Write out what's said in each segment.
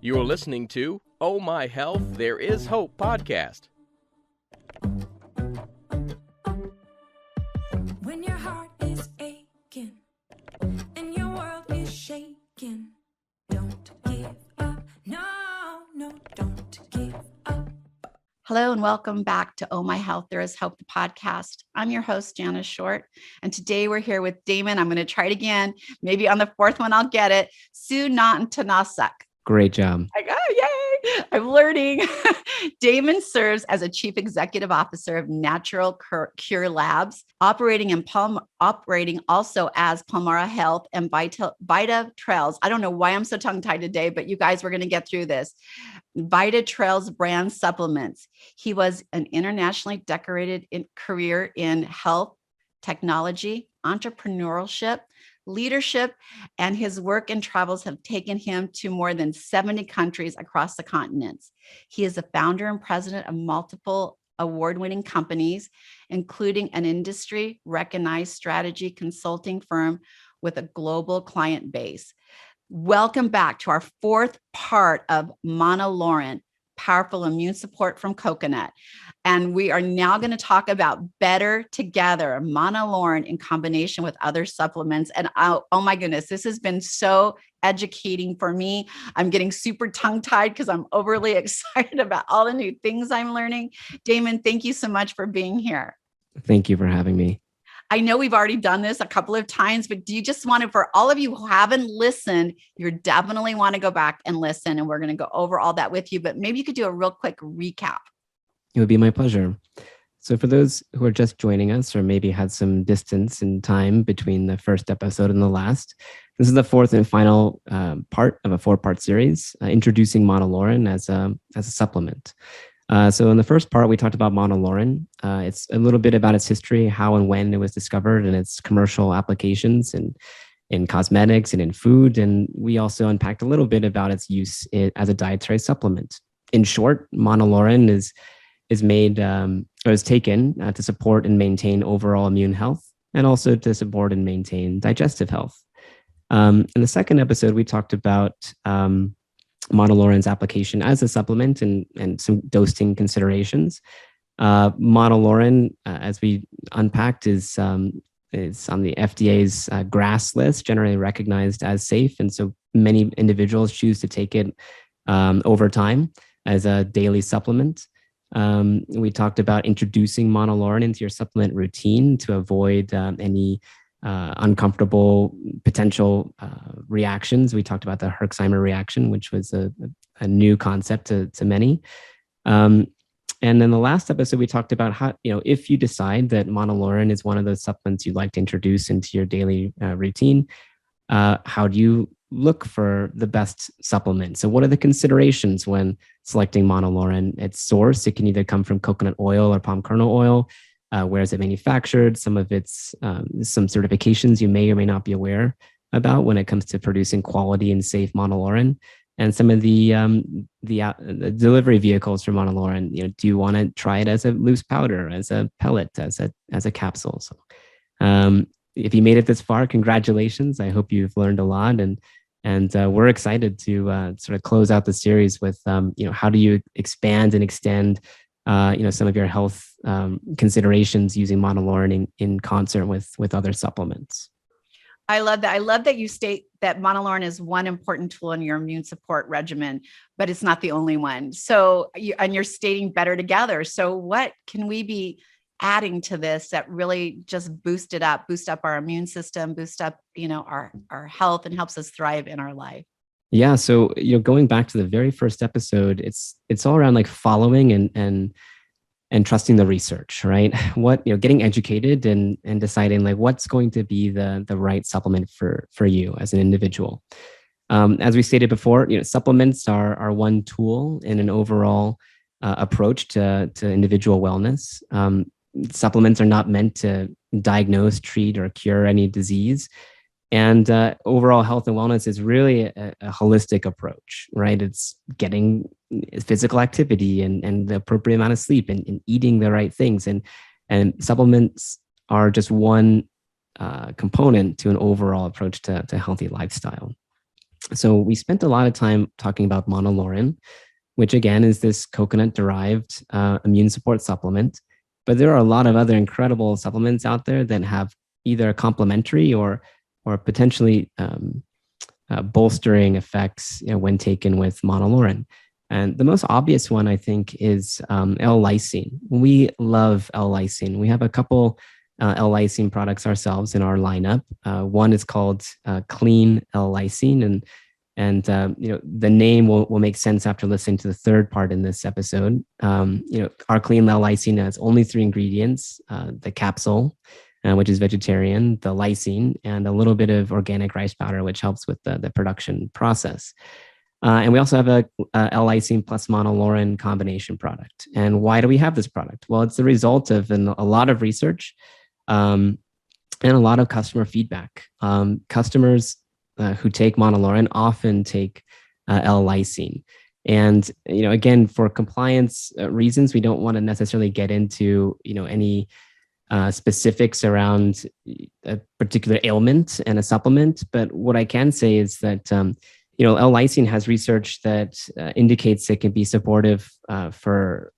You are listening to Oh My Health, There Is Hope podcast. When your heart is aching and your world is shaking, don't give up. No, don't give up. Hello and welcome back to Oh My Health, There Is Hope, the podcast. I'm your host, Jana Short, and today we're here with Damon. I'm going to try it again. Maybe on the fourth one, I'll get it. Sununtnasuk. Great job. Like, oh, yay! I'm learning. Damon serves as a chief executive officer of Natural Cure Labs, operating also as Palmara Health and VitaTails. I don't know why I'm so tongue-tied today, but you guys, we're going to get through this. VitaTails brand supplements. He was an internationally decorated career in health, technology, entrepreneurship, leadership, and his work and travels have taken him to more than 70 countries across the continents. He is the founder and president of multiple award-winning companies, including an industry-recognized strategy consulting firm with a global client base. Welcome back to our fourth part of Monolaurin, powerful immune support from coconut. And we are now going to talk about better together, Monolaurin in combination with other supplements. And oh my goodness, this has been so educating for me. I'm getting super tongue-tied because I'm overly excited about all the new things I'm learning. Damon, thank you so much for being here. Thank you for having me. I know we've already done this a couple of times, but do you just want to, for all of you who haven't listened, you definitely want to go back and listen, and we're going to go over all that with you, but maybe you could do a real quick recap. It would be my pleasure. So for those who are just joining us or maybe had some distance in time between the first episode and the last, this is the fourth and final part of a four-part series, introducing Monolaurin as a supplement. So in the first part, we talked about Monolaurin. It's a little bit about its history, how and when it was discovered, and its commercial applications in cosmetics and in food. And we also unpacked a little bit about its use as a dietary supplement. In short, Monolaurin is made or is taken to support and maintain overall immune health, and also to support and maintain digestive health. In the second episode, we talked about Monolaurin's application as a supplement and some dosing considerations. Monolaurin, as we unpacked, is on the FDA's GRAS list, generally recognized as safe. And so many individuals choose to take it over time as a daily supplement. We talked about introducing Monolaurin into your supplement routine to avoid any uncomfortable potential reactions. We talked about the Herxheimer reaction, which was a new concept to many. And then the last episode, we talked about how, if you decide that Monolaurin is one of those supplements you'd like to introduce into your daily routine, how do you look for the best supplement? So what are the considerations when selecting Monolaurin? Its source, it can either come from coconut oil or palm kernel oil. Where is it manufactured? Some of its some certifications you may or may not be aware about when it comes to producing quality and safe Monolaurin, and some of the delivery vehicles for Monolaurin. Do you want to try it as a loose powder, as a pellet, as a capsule? So, if you made it this far, congratulations! I hope you've learned a lot, and we're excited to sort of close out the series with how do you expand and extend some of your health considerations using Monolaurin in concert with other supplements. I love that. I love that you state that Monolaurin is one important tool in your immune support regimen, but it's not the only one. So, you're stating better together. So what can we be adding to this that really just boost up our immune system, boost up, our health, and helps us thrive in our life? Yeah. So, going back to the very first episode, it's all around like following and trusting the research, right? Getting educated and deciding like what's going to be the right supplement for you as an individual. As we stated before, supplements are one tool in an overall approach to individual wellness. Supplements are not meant to diagnose, treat, or cure any disease. And overall health and wellness is really a holistic approach, right? It's getting physical activity and the appropriate amount of sleep and eating the right things. And supplements are just one component to an overall approach to healthy lifestyle. So we spent a lot of time talking about monolaurin, which again is this coconut-derived immune support supplement. But there are a lot of other incredible supplements out there that have either complementary or potentially bolstering effects, when taken with monolaurin. And the most obvious one, I think, is Llysine. We love Llysine. We have a couple Llysine products ourselves in our lineup. One is called Clean Llysine, and the name will make sense after listening to the third part in this episode. Our Clean Llysine has only 3 ingredients: the capsule, which is vegetarian, the lysine, and a little bit of organic rice powder, which helps with the production process. And we also have a Llysine plus monolaurin combination product. And why do we have this product? Well, it's the result of a lot of research and a lot of customer feedback. Customers who take monolaurin often take Llysine. And, again, for compliance reasons, we don't want to necessarily get into, any specifics around a particular ailment and a supplement. But what I can say is that, Llysine has research that indicates it can be supportive for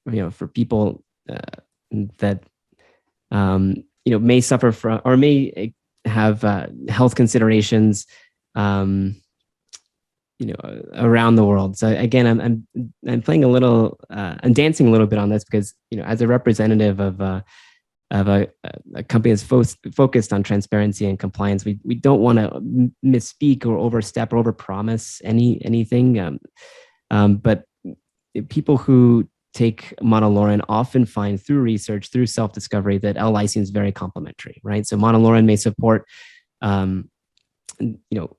people that, may suffer from or may have health considerations, around the world. So again, I'm playing a little, I'm dancing a little bit on this because, as a representative of a company that's focused on transparency and compliance, we don't want to misspeak or overstep or overpromise anything. But people who take monolaurin often find through research, through self-discovery, that Llysine is very complementary, right? So monolaurin may support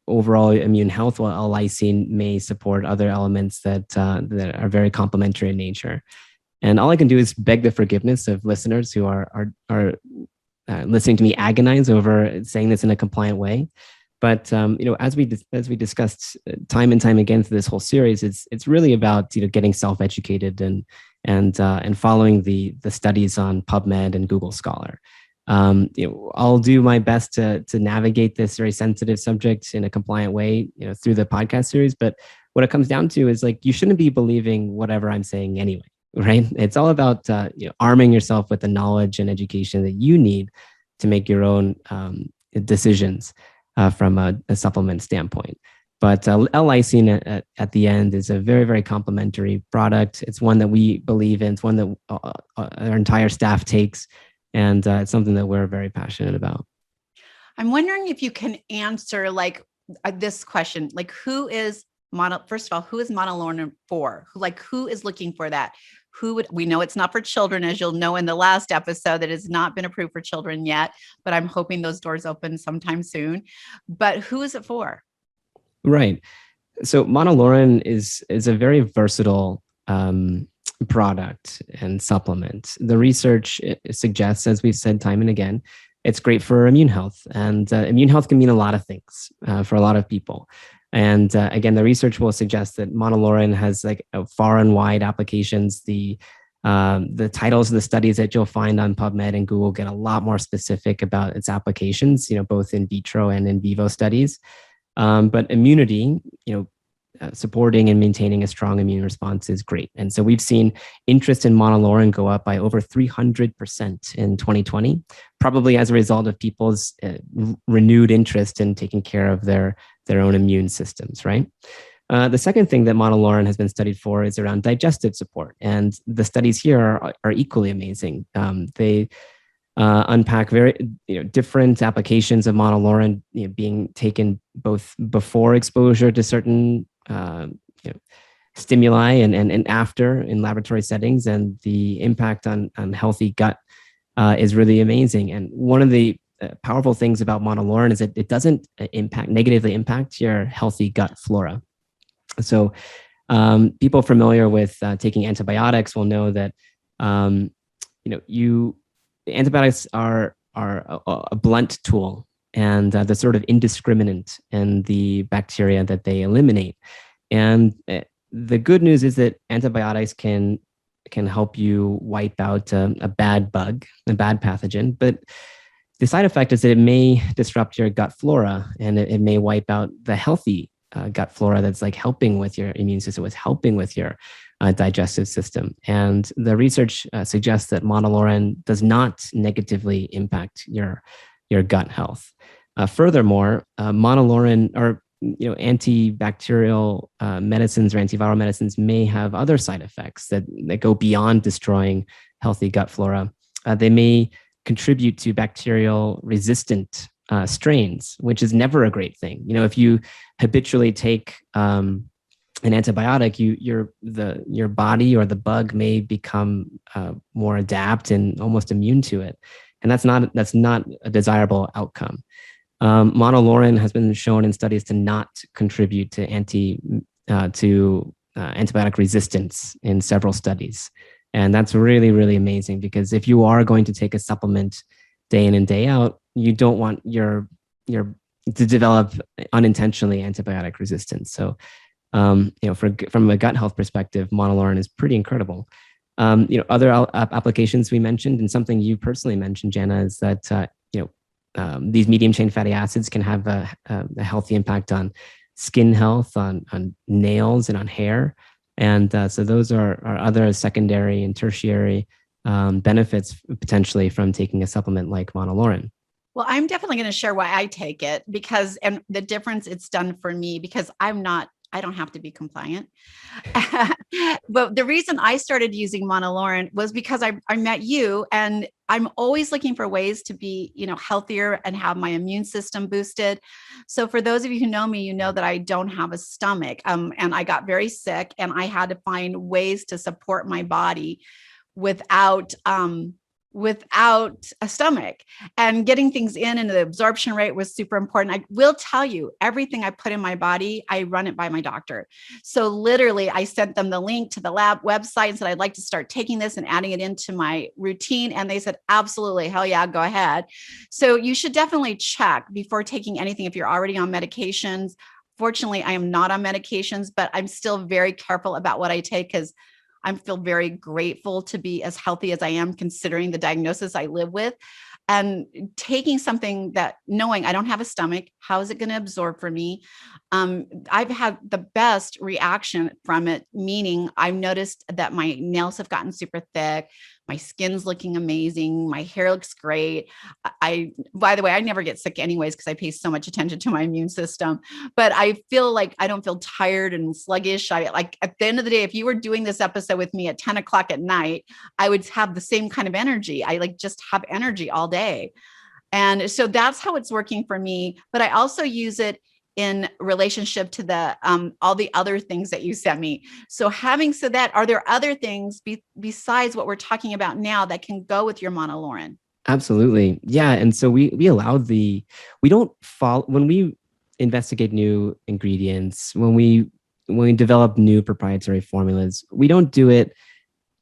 overall immune health, while Llysine may support other elements that are very complementary in nature. And all I can do is beg the forgiveness of listeners who are listening to me agonize over saying this in a compliant way. But as we discussed time and time again through this whole series, it's really about getting self-educated and following the studies on PubMed and Google Scholar. I'll do my best to navigate this very sensitive subject in a compliant way, through the podcast series. But what it comes down to is, like, you shouldn't be believing whatever I'm saying anyway, right? It's all about arming yourself with the knowledge and education that you need to make your own decisions from a supplement standpoint. But Llysine at the end is a very, very complementary product. It's one that we believe in. It's one that our entire staff takes. And it's something that we're very passionate about. I'm wondering if you can answer this question, who is first of all, who is monolaurin for? Who is looking for that? We know it's not for children, as you'll know in the last episode, that has not been approved for children yet, but I'm hoping those doors open sometime soon. But who is it for? Right. So monolaurin is a very versatile product and supplement. The research suggests, as we've said time and again, it's great for immune health. And immune health can mean a lot of things for a lot of people. And again, the research will suggest that monolaurin has far and wide applications. The titles of the studies that you'll find on PubMed and Google get a lot more specific about its applications, both in vitro and in vivo studies. But immunity, supporting and maintaining a strong immune response is great. And so we've seen interest in monolaurin go up by over 300% in 2020, probably as a result of people's renewed interest in taking care of their own immune systems, right? The second thing that monolaurin has been studied for is around digestive support. And the studies here are equally amazing. They unpack very different applications of monolaurin being taken both before exposure to certain stimuli and after in laboratory settings, and the impact on healthy gut is really amazing. And one of the powerful things about monolaurin is that it doesn't negatively impact your healthy gut flora. So people familiar with taking antibiotics will know that antibiotics are a blunt tool, and they're sort of indiscriminate in the bacteria that they eliminate. And the good news is that antibiotics can help you wipe out a bad bug, a bad pathogen. But the side effect is that it may disrupt your gut flora, and it may wipe out the healthy gut flora that's like helping with your immune system, was helping with your digestive system. And the research suggests that monolaurin does not negatively impact your gut health. Furthermore, monolaurin or antibacterial medicines or antiviral medicines may have other side effects that go beyond destroying healthy gut flora. They may contribute to bacterial resistant strains, which is never a great thing. If you habitually take an antibiotic, your body or the bug may become more adapt and almost immune to it, and that's not a desirable outcome. Monolaurin has been shown in studies to not contribute to antibiotic resistance in several studies, and that's really, really amazing, because if you are going to take a supplement day in and day out, you don't want your to develop unintentionally antibiotic resistance. So, from a gut health perspective, monolaurin is pretty incredible. Other applications we mentioned, and something you personally mentioned, Jana, is that these medium chain fatty acids can have a healthy impact on skin health, on nails, and on hair. And so those are other secondary and tertiary benefits potentially from taking a supplement like monolaurin. Well, I'm definitely going to share why I take it, and the difference it's done for me, because I don't have to be compliant. But the reason I started using monolaurin was because I met you, and I'm always looking for ways to be, healthier and have my immune system boosted. So for those of you who know me, you know that I don't have a stomach, and I got very sick, and I had to find ways to support my body without a stomach, and getting things in, and the absorption rate was super important. I will tell you, everything I put in my body, I run it by my doctor. So literally I sent them the link to the lab website and said, I'd like to start taking this and adding it into my routine. And they said, absolutely. Hell yeah, go ahead. So you should definitely check before taking anything if you're already on medications. Fortunately, I am not on medications, but I'm still very careful about what I take, because I feel very grateful to be as healthy as I am, considering the diagnosis I live with. And taking something that, knowing I don't have a stomach, how is it going to absorb for me? I've had the best reaction from it, meaning I've noticed that my nails have gotten super thick. My skin's looking amazing. My hair looks great. By the way, I never get sick anyways, because I pay so much attention to my immune system, but I feel like I don't feel tired and sluggish. At the end of the day, if you were doing this episode with me at 10 o'clock at night, I would have the same kind of energy. I just have energy all day. And so that's how it's working for me. But I also use it in relationship to the all the other things that you sent me. So having said that, are there other things besides what we're talking about now that can go with your monolaurin? Absolutely. Yeah. And so we don't follow, when we investigate new ingredients, when we develop new proprietary formulas, we don't do it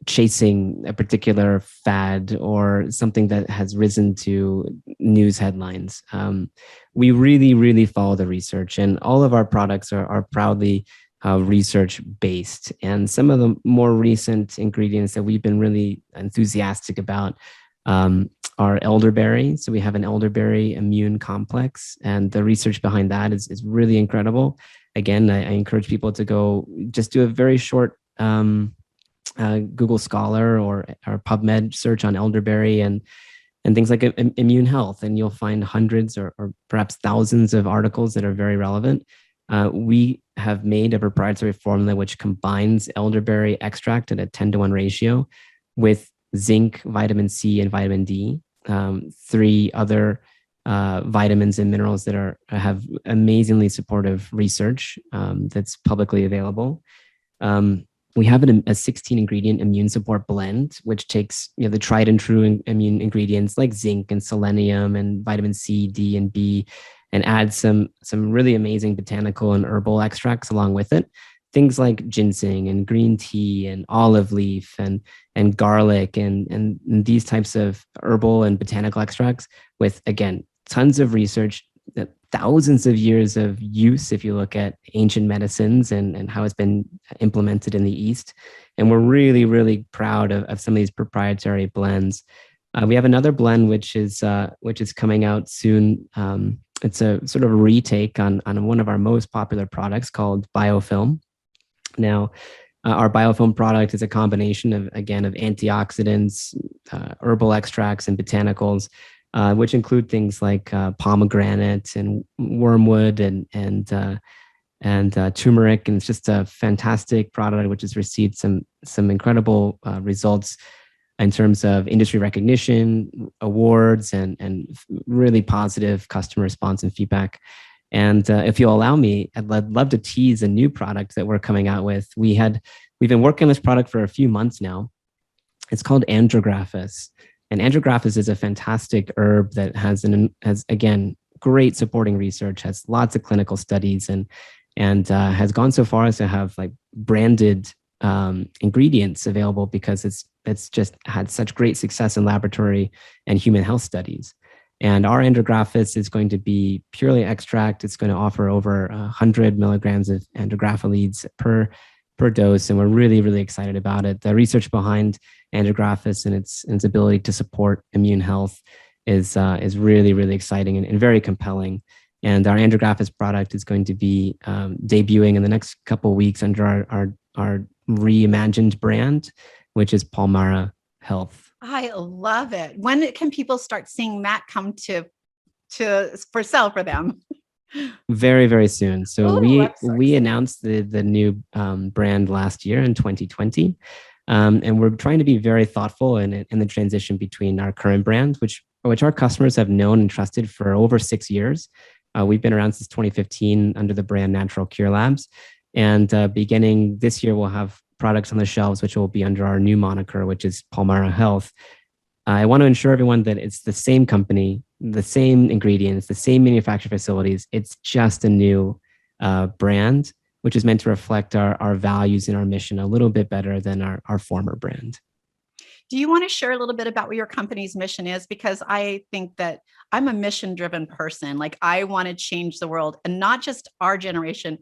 chasing a particular fad or something that has risen to news headlines. We really, really follow the research, and all of our products are proudly research based. And some of the more recent ingredients that we've been really enthusiastic about are elderberry. So we have an elderberry immune complex, and the research behind that is really incredible. Again, I encourage people to go just do a very short Google Scholar or PubMed search on elderberry and things like immune health, and you'll find hundreds or perhaps thousands of articles that are very relevant. We have made a proprietary formula which combines elderberry extract at a 10-to-1 ratio with zinc, vitamin C, and vitamin D, 3 other vitamins and minerals that have amazingly supportive research that's publicly available. We have a 16-ingredient immune support blend, which takes the tried and true immune ingredients like zinc and selenium and vitamin C, D, and B, and adds some really amazing botanical and herbal extracts along with it. Things like ginseng and green tea and olive leaf and garlic and these types of herbal and botanical extracts with, again, tons of research, thousands of years of use if you look at ancient medicines and how it's been implemented in the East. And we're really, really proud of some of these proprietary blends. We have another blend which is coming out soon. It's a sort of retake on one of our most popular products called biofilm. Now, our biofilm product is a combination of, again, of antioxidants, herbal extracts, and botanicals, which include things like pomegranate and wormwood and turmeric. And it's just a fantastic product which has received some incredible results in terms of industry recognition, awards, and really positive customer response and feedback. And if you'll allow me, I'd love to tease a new product that we're coming out with. We've been working on this product for a few months now. It's called andrographis. And andrographis is a fantastic herb that has again, great supporting research, has lots of clinical studies, and has gone so far as to have like branded ingredients available because it's just had such great success in laboratory and human health studies. And our andrographis is going to be purely extract. It's going to offer over 100 milligrams of andrographolides per dose, and we're really, really excited about it. The research behind andrographis and its ability to support immune health is really, really exciting and very compelling. And our andrographis product is going to be debuting in the next couple of weeks under our reimagined brand, which is Palmara Health. I love it. When can people start seeing Matt come for sale for them? Very, very soon. So Ooh, we announced the new brand last year in 2020. And we're trying to be very thoughtful in the transition between our current brand, which our customers have known and trusted for over 6 years. We've been around since 2015 under the brand Natural Cure Labs. And beginning this year, we'll have products on the shelves, which will be under our new moniker, which is Palmara Health. I want to ensure everyone that it's the same company, the same ingredients, the same manufacturing facilities. It's just a new brand, which is meant to reflect our values and our mission a little bit better than our former brand. Do you want to share a little bit about what your company's mission is? Because I think that I'm a mission-driven person. Like, I want to change the world, and not just our generation.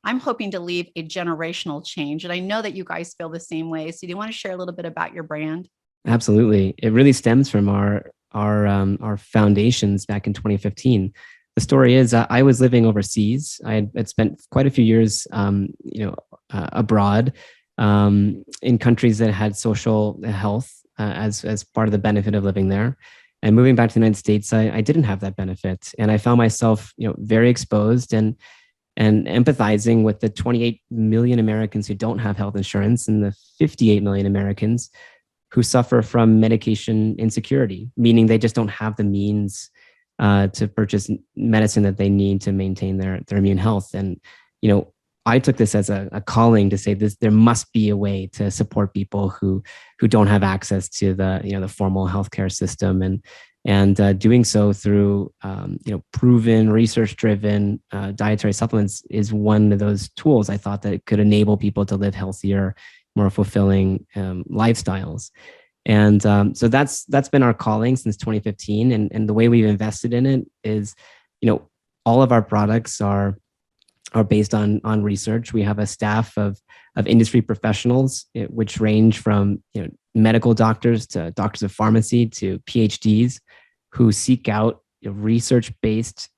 I'm hoping to leave a generational change. And I know that you guys feel the same way. So do you want to share a little bit about your brand? Absolutely. It really stems from our foundations back in 2015. The story is I was living overseas. I had spent quite a few years, abroad, in countries that had social health as part of the benefit of living there. And moving back to the United States, I didn't have that benefit, and I found myself, very exposed and empathizing with the 28 million Americans who don't have health insurance and the 58 million Americans who suffer from medication insecurity, meaning they just don't have the means to purchase medicine that they need to maintain their immune health. And, I took this as a calling to say there must be a way to support people who don't have access to the formal healthcare system, and doing so through proven research-driven dietary supplements is one of those tools I thought that could enable people to live healthier, more fulfilling lifestyles. And so that's been our calling since 2015. And the way we've invested in it is, all of our products are based on research. We have a staff of industry professionals, which range from medical doctors to doctors of pharmacy to PhDs, who seek out research-based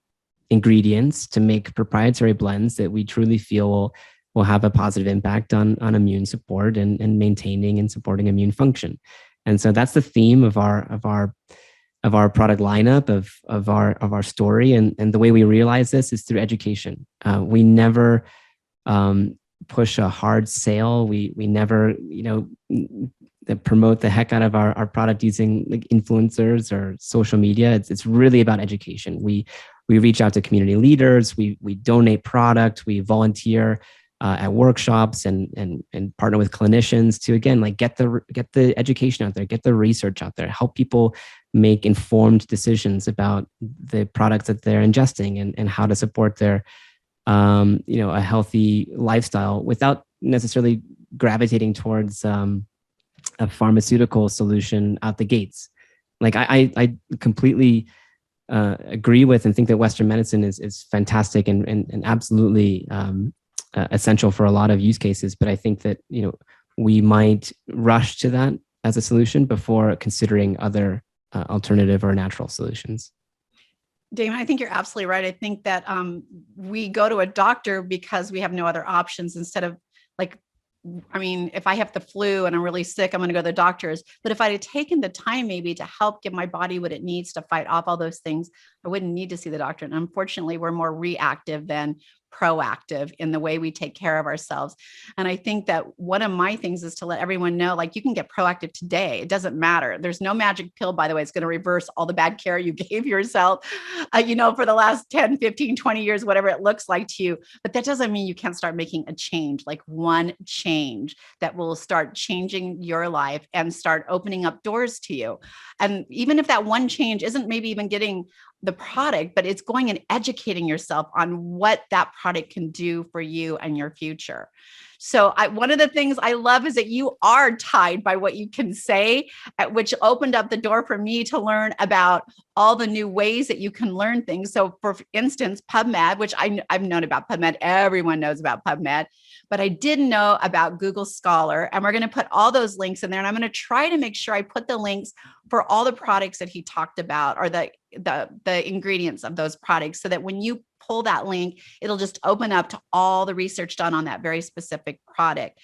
ingredients to make proprietary blends that we truly feel will have a positive impact on immune support and maintaining and supporting immune function. And so that's the theme of our product lineup, of our story. And the way we realize this is through education. We never push a hard sale. We never, promote the heck out of our product using like influencers or social media. It's really about education. We reach out to community leaders. We donate product. We volunteer at workshops and partner with clinicians to, again, like get the education out there, get the research out there, help people make informed decisions about the products that they're ingesting and how to support their a healthy lifestyle without necessarily gravitating towards a pharmaceutical solution out the gates. Like I completely agree with and think that Western medicine is fantastic and absolutely essential for a lot of use cases. But I think that we might rush to that as a solution before considering other alternative or natural solutions. Damon, I think you're absolutely right. I think that we go to a doctor because we have no other options instead of like, I mean, if I have the flu and I'm really sick, I'm going to go to the doctors. But if I had taken the time maybe to help give my body what it needs to fight off all those things, I wouldn't need to see the doctor. And unfortunately, we're more reactive than proactive in the way we take care of ourselves. And I think that one of my things is to let everyone know, like, you can get proactive today. It doesn't matter. There's no magic pill, by the way. It's going to reverse all the bad care you gave yourself, for the last 10, 15, 20 years, whatever it looks like to you. But that doesn't mean you can't start making a change, like one change that will start changing your life and start opening up doors to you. And even if that one change isn't maybe even getting the product, but it's going and educating yourself on what that product can do for you and your future. So one of the things I love is that you are tied by what you can say, which opened up the door for me to learn about all the new ways that you can learn things. So for instance, PubMed, which I've known about PubMed, everyone knows about PubMed, but I didn't know about Google Scholar. And we're going to put all those links in there. And I'm going to try to make sure I put the links for all the products that he talked about, or the ingredients of those products, so that when you pull that link, it'll just open up to all the research done on that very specific product.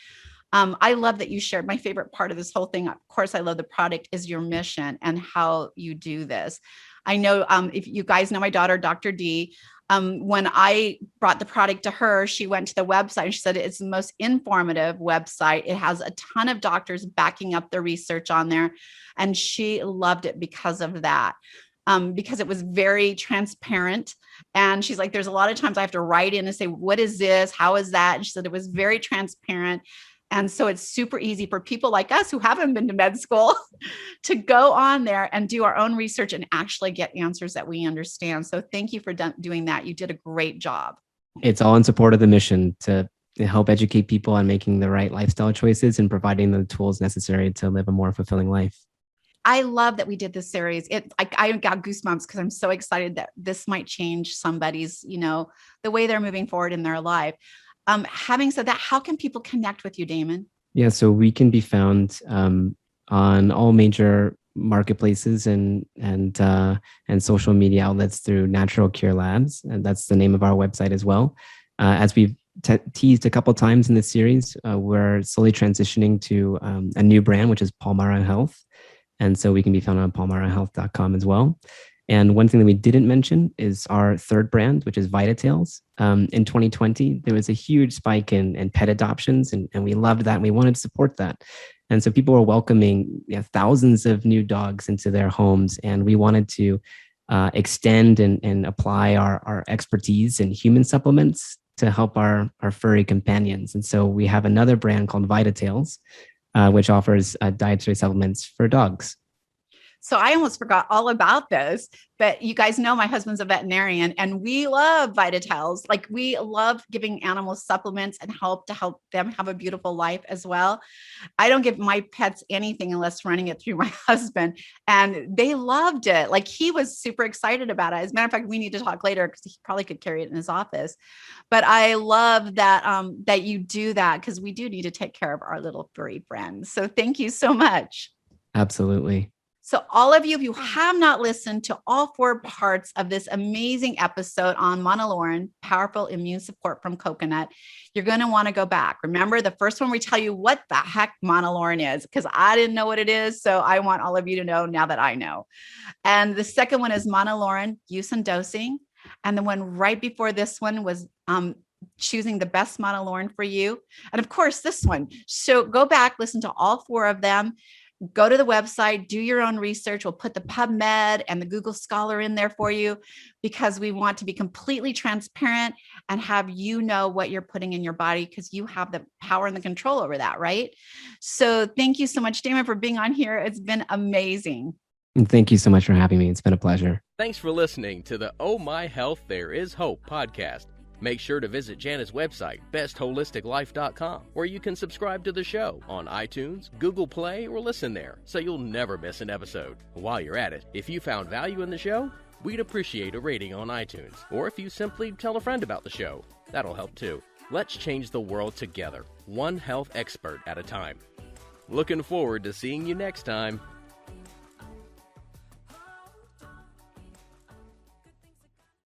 I love that you shared. My favorite part of this whole thing, of course, I love the product, is your mission and how you do this. I know if you guys know my daughter, Dr. D, when I brought the product to her, she went to the website and she said it's the most informative website. It has a ton of doctors backing up the research on there. And she loved it because of that. Because it was very transparent. And she's like, there's a lot of times I have to write in and say, what is this? How is that? And she said it was very transparent. And so it's super easy for people like us who haven't been to med school to go on there and do our own research and actually get answers that we understand. So thank you for doing that. You did a great job. It's all in support of the mission to help educate people on making the right lifestyle choices and providing the tools necessary to live a more fulfilling life. I love that we did this series. I got goosebumps because I'm so excited that this might change somebody's, the way they're moving forward in their life. Having said that, how can people connect with you, Damon? Yeah, so we can be found on all major marketplaces and social media outlets through Natural Cure Labs, and that's the name of our website as well. As we've teased a couple times in this series, we're slowly transitioning to a new brand, which is Palmara Health. And so we can be found on palmarahealth.com as well. And one thing that we didn't mention is our third brand, which is VitaTails. In 2020, there was a huge spike in pet adoptions, and we loved that. And we wanted to support that. And so people were welcoming thousands of new dogs into their homes. And we wanted to extend and apply our expertise in human supplements to help our furry companions. And so we have another brand called VitaTails, which offers dietary supplements for dogs. So I almost forgot all about this, but you guys know my husband's a veterinarian and we love VitaTails. Like, we love giving animals supplements and help them have a beautiful life as well. I don't give my pets anything unless running it through my husband, and they loved it. Like, he was super excited about it. As a matter of fact, we need to talk later because he probably could carry it in his office. But I love that, that you do that, because we do need to take care of our little furry friends. So thank you so much. Absolutely. So all of you, if you have not listened to all 4 parts of this amazing episode on Monolaurin, powerful immune support from coconut, you're going to want to go back. Remember, the first one, we tell you what the heck Monolaurin is, because I didn't know what it is. So I want all of you to know now that I know. And the second one is Monolaurin, use and dosing. And the one right before this one was choosing the best Monolaurin for you. And of course, this one. So go back, listen to all 4 of them. Go to the website, do your own research. We'll put the PubMed and the Google Scholar in there for you, because we want to be completely transparent and have you know what you're putting in your body, because you have the power and the control over that, right? So thank you so much, Damon, for being on here. It's been amazing. And thank you so much for having me. It's been a pleasure. Thanks for listening to the Oh My Health, There Is Hope podcast. Make sure to visit Jana's website, bestholisticlife.com, where you can subscribe to the show on iTunes, Google Play, or listen there, so you'll never miss an episode. While you're at it, if you found value in the show, we'd appreciate a rating on iTunes, or if you simply tell a friend about the show, that'll help too. Let's change the world together, one health expert at a time. Looking forward to seeing you next time.